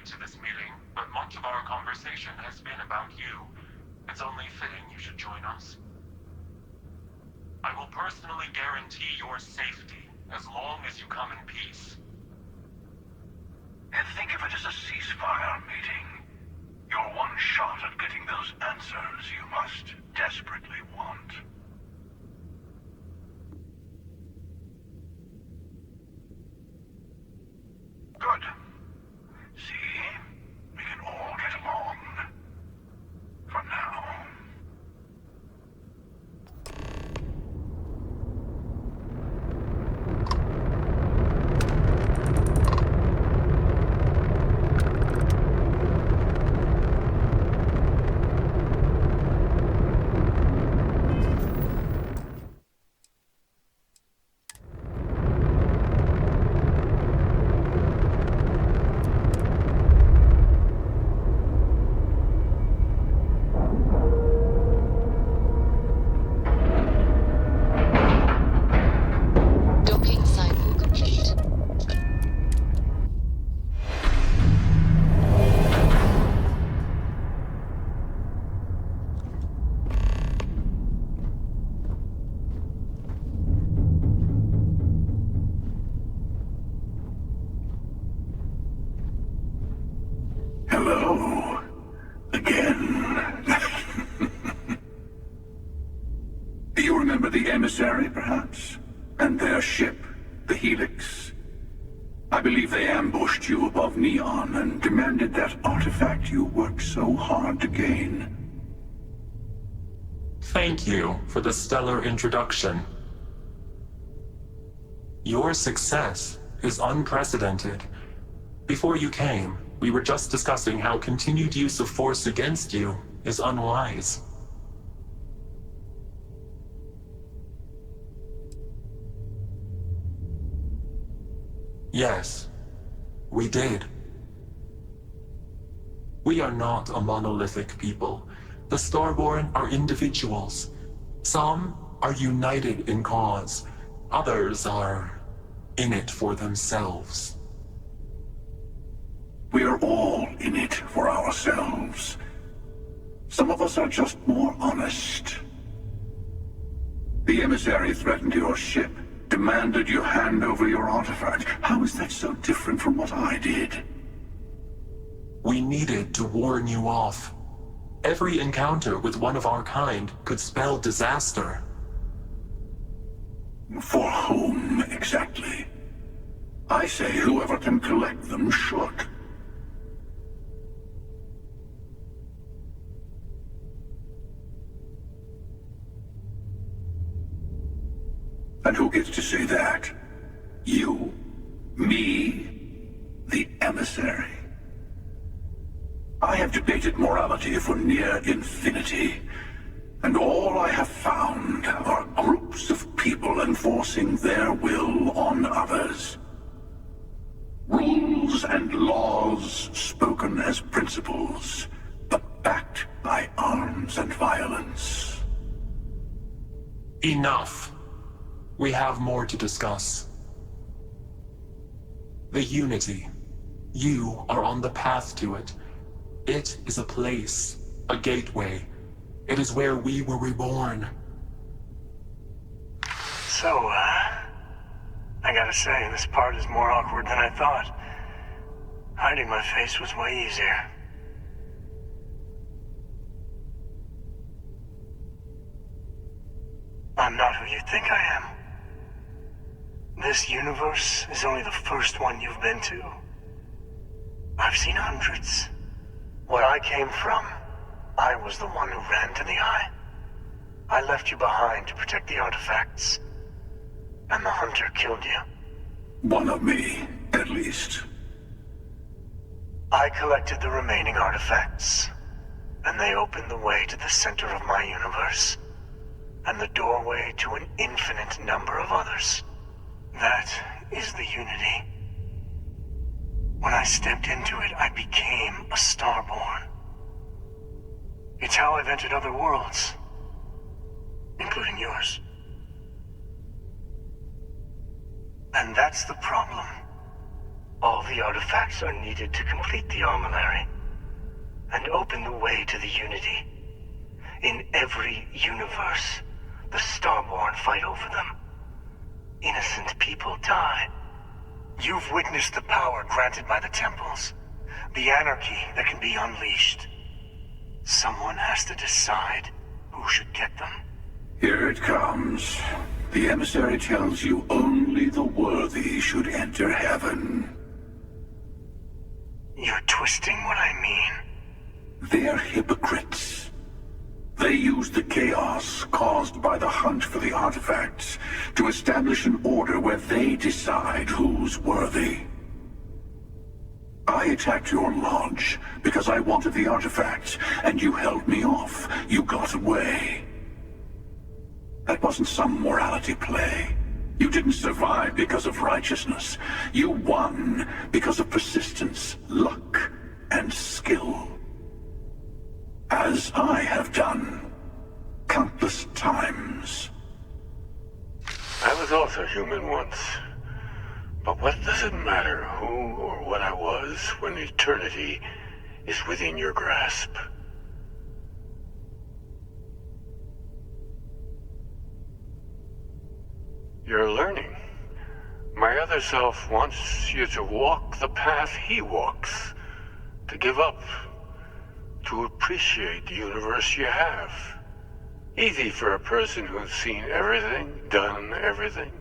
late to this meeting, but much of our conversation has been about you. It's only fitting you should join us. I will personally guarantee your safety as long as you come in peace. And think of it as a ceasefire meeting. Your one shot at getting those answers you must desperately want. Good. See? We can all get along. For now. Docking cycle complete. Hello. Again. Do you remember the emissary, perhaps? And their ship, the Helix? I believe they ambushed you above Neon and demanded that artifact you worked so hard to gain. Thank you for the stellar introduction. Your success is unprecedented. Before you came, we were just discussing how continued use of force against you is unwise. Yes, we did. We are not a monolithic people. The Starborn are individuals. Some are united in cause. Others are in it for themselves. We are all in it for ourselves. Some of us are just more honest. The emissary threatened your ship, demanded you hand over your artifact. How is that so different from what I did? We needed to warn you off. Every encounter with one of our kind could spell disaster. For whom, exactly? I say whoever can collect them should. And who gets to say that? You? Me? The emissary? I have debated morality for near infinity, and all I have found are groups of people enforcing their will on others. Rules and laws spoken as principles, but backed by arms and violence. Enough. We have more to discuss. The Unity. You are on the path to it. It is a place, a gateway. It is where we were reborn. So, I gotta say, this part is more awkward than I thought. Hiding my face was way easier. I'm not who you think I am. This universe is only the first one you've been to. I've seen hundreds. Where I came from, I was the one who ran to the Eye. I left you behind to protect the artifacts. And the Hunter killed you. One of me, at least. I collected the remaining artifacts, and they opened the way to the center of my universe, and the doorway to an infinite number of others. That is the Unity. When I stepped into it, I became a Starborn. It's how I've entered other worlds, including yours. And that's the problem. All the artifacts are needed to complete the armillary and open the way to the Unity. In every universe, the Starborn fight over them. Innocent people die. You've witnessed the power granted by the temples, the anarchy that can be unleashed. Someone has to decide who should get them. Here it comes. The emissary tells you only the worthy should enter heaven. You're twisting what I mean. They're hypocrites. They use the chaos caused by the hunt for the artifacts to establish an order where they decide who's worthy. I attacked your lodge because I wanted the artifacts, and you held me off. You got away. That wasn't some morality play. You didn't survive because of righteousness. You won because of persistence, luck, and skill. As I have done, countless times. I was also human once. But what does it matter who or what I was when eternity is within your grasp? You're learning. My other self wants you to walk the path he walks, to give up, to appreciate the universe you have. Easy for a person who's seen everything, done everything.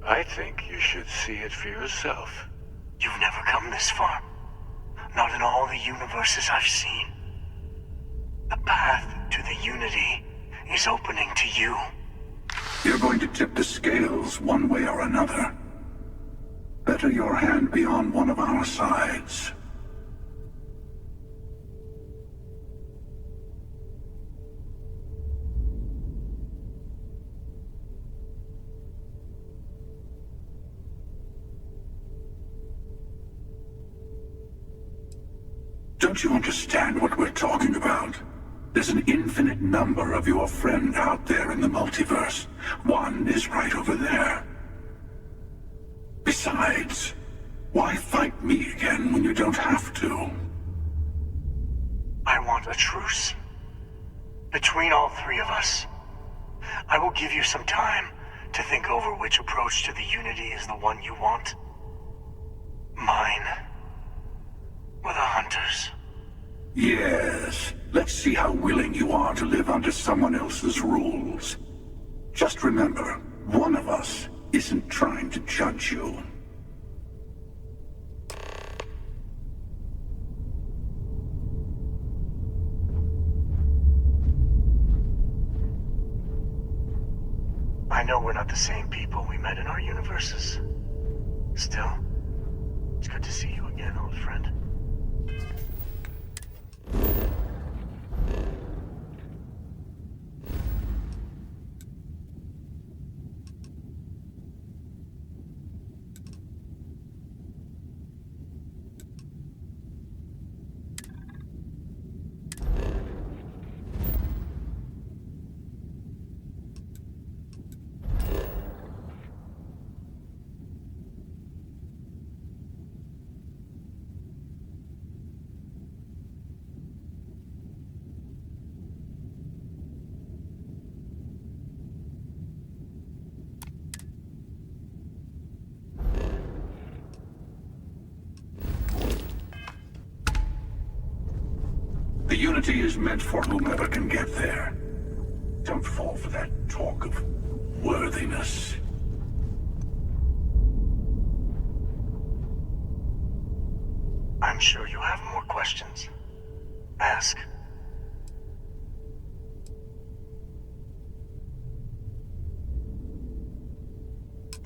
I think you should see it for yourself. You've never come this far. Not in all the universes I've seen. The path to the Unity is opening to you. You're going to tip the scales one way or another. Better your hand be on one of our sides. Don't you understand what we're talking about? There's an infinite number of your friend out there in the multiverse. One is right over there. Besides, why fight me again when you don't have to? I want a truce. Between all three of us. I will give you some time to think over which approach to the Unity is the one you want. Mine. Or the Hunters. Yes. Let's see how willing you are to live under someone else's rules. Just remember, one of us isn't trying to judge you. I know we're not the same people we met in our universes. Still, it's good to see you again, old friend. The Unity is meant for whomever can get there. Don't fall for that talk of worthiness. I'm sure you have more questions. Ask.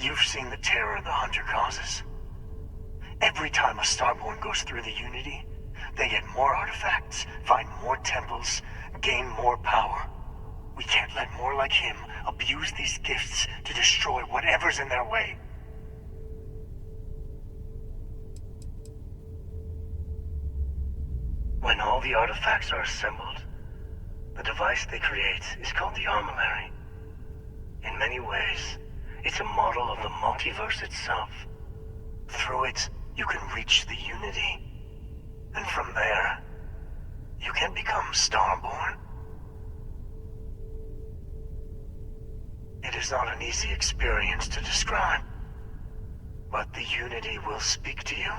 You've seen the terror the Hunter causes. Every time a Starborn goes through the Unity, they get more artifacts, find more temples, gain more power. We can't let more like him abuse these gifts to destroy whatever's in their way. When all the artifacts are assembled, the device they create is called the armillary. In many ways, it's a model of the multiverse itself. Through it, you can reach the Unity. And from there, you can become Starborn. It is not an easy experience to describe, but the Unity will speak to you,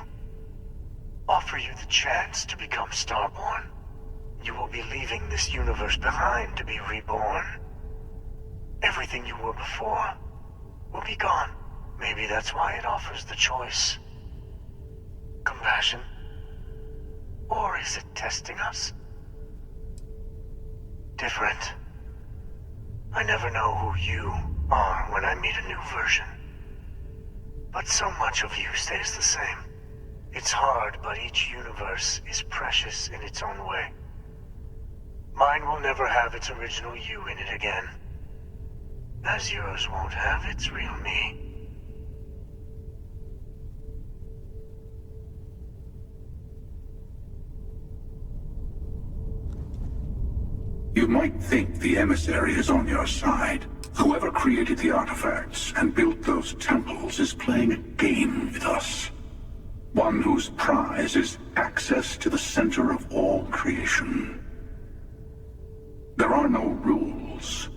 offer you the chance to become Starborn. You will be leaving this universe behind to be reborn. Everything you were before will be gone. Maybe that's why it offers the choice. Compassion? Or is it testing us? Different. I never know who you are when I meet a new version. But so much of you stays the same. It's hard, but each universe is precious in its own way. Mine will never have its original you in it again. As yours won't have its real me. You might think the emissary is on your side. Whoever created the artifacts and built those temples is playing a game with us. One whose prize is access to the center of all creation. There are no rules.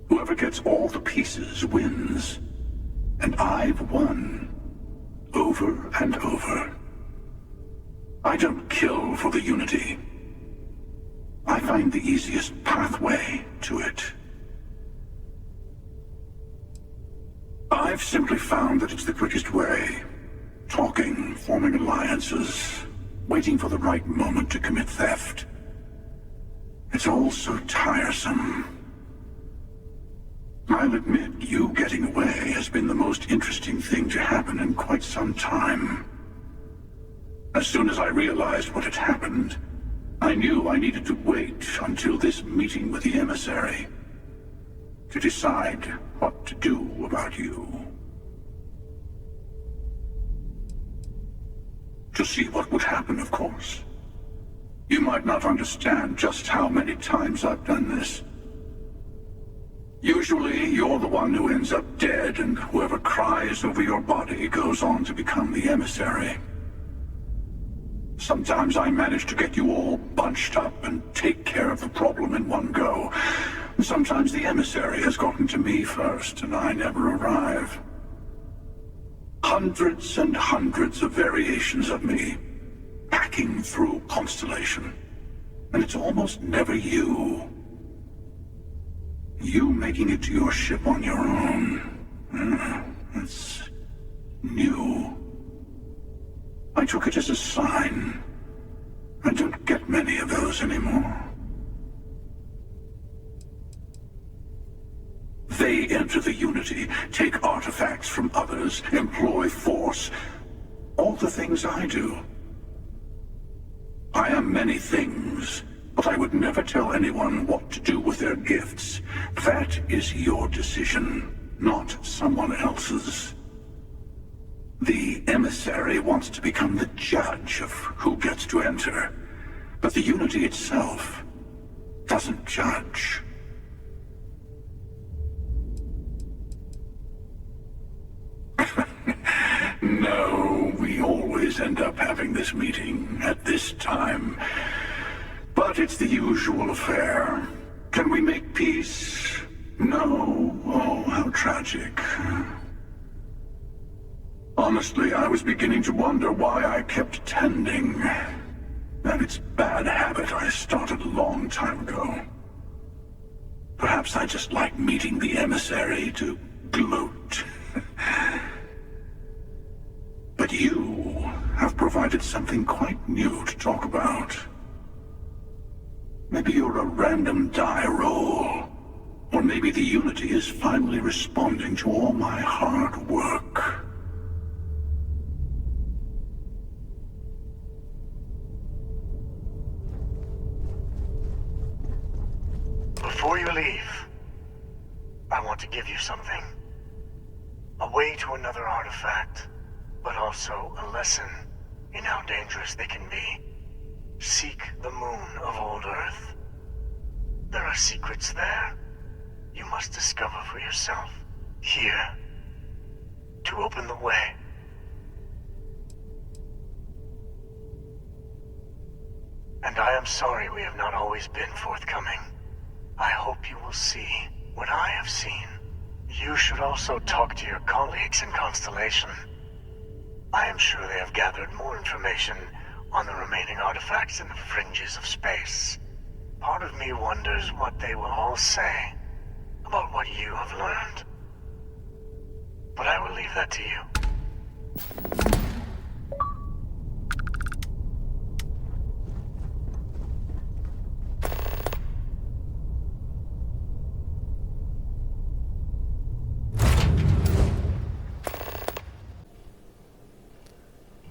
Whoever gets all the pieces wins. And I've won. Over and over. I don't kill for the Unity. I find the easiest pathway to it. I've simply found that it's the quickest way. Talking, forming alliances, waiting for the right moment to commit theft. It's all so tiresome. I'll admit, you getting away has been the most interesting thing to happen in quite some time. As soon as I realized what had happened, I knew I needed to wait until this meeting with the emissary to decide what to do about you. To see what would happen, of course. You might not understand just how many times I've done this. Usually, you're the one who ends up dead, and whoever cries over your body goes on to become the emissary. Sometimes I manage to get you all bunched up and take care of the problem in one go. Sometimes the emissary has gotten to me first, and I never arrive. Hundreds and hundreds of variations of me, packing through Constillation. And it's almost never you. You making it to your ship on your own. It's new. I took it as a sign. I don't get many of those anymore. They enter the Unity, take artifacts from others, employ force. All the things I do. I am many things, but I would never tell anyone what to do with their gifts. That is your decision, not someone else's. The emissary wants to become the judge of who gets to enter, but the Unity itself doesn't judge. No, we always end up having this meeting at this time. But it's the usual affair. Can we make peace? No. Oh, how tragic. Honestly, I was beginning to wonder why I kept tending. And it's a bad habit I started a long time ago. Perhaps I just like meeting the emissary to gloat. But you have provided something quite new to talk about. Maybe you're a random die roll. Or maybe the Unity is finally responding to all my hard work. Before you leave, I want to give you something. A way to another artifact, but also a lesson in how dangerous they can be. Seek the moon of old Earth. There are secrets there you must discover for yourself. Here, to open the way And I am sorry we have not always been forthcoming. I hope you will see what I have seen. You should also talk to your colleagues in Constellation. I am sure they have gathered more information on the remaining artifacts in the fringes of space. Part of me wonders what they will all say about what you have learned. But I will leave that to you.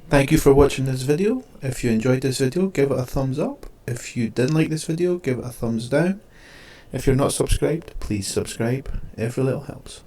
Thank you for watching this video. If you enjoyed this video, give it a thumbs up. If you didn't like this video, give it a thumbs down. If you're not subscribed, please subscribe. Every little helps.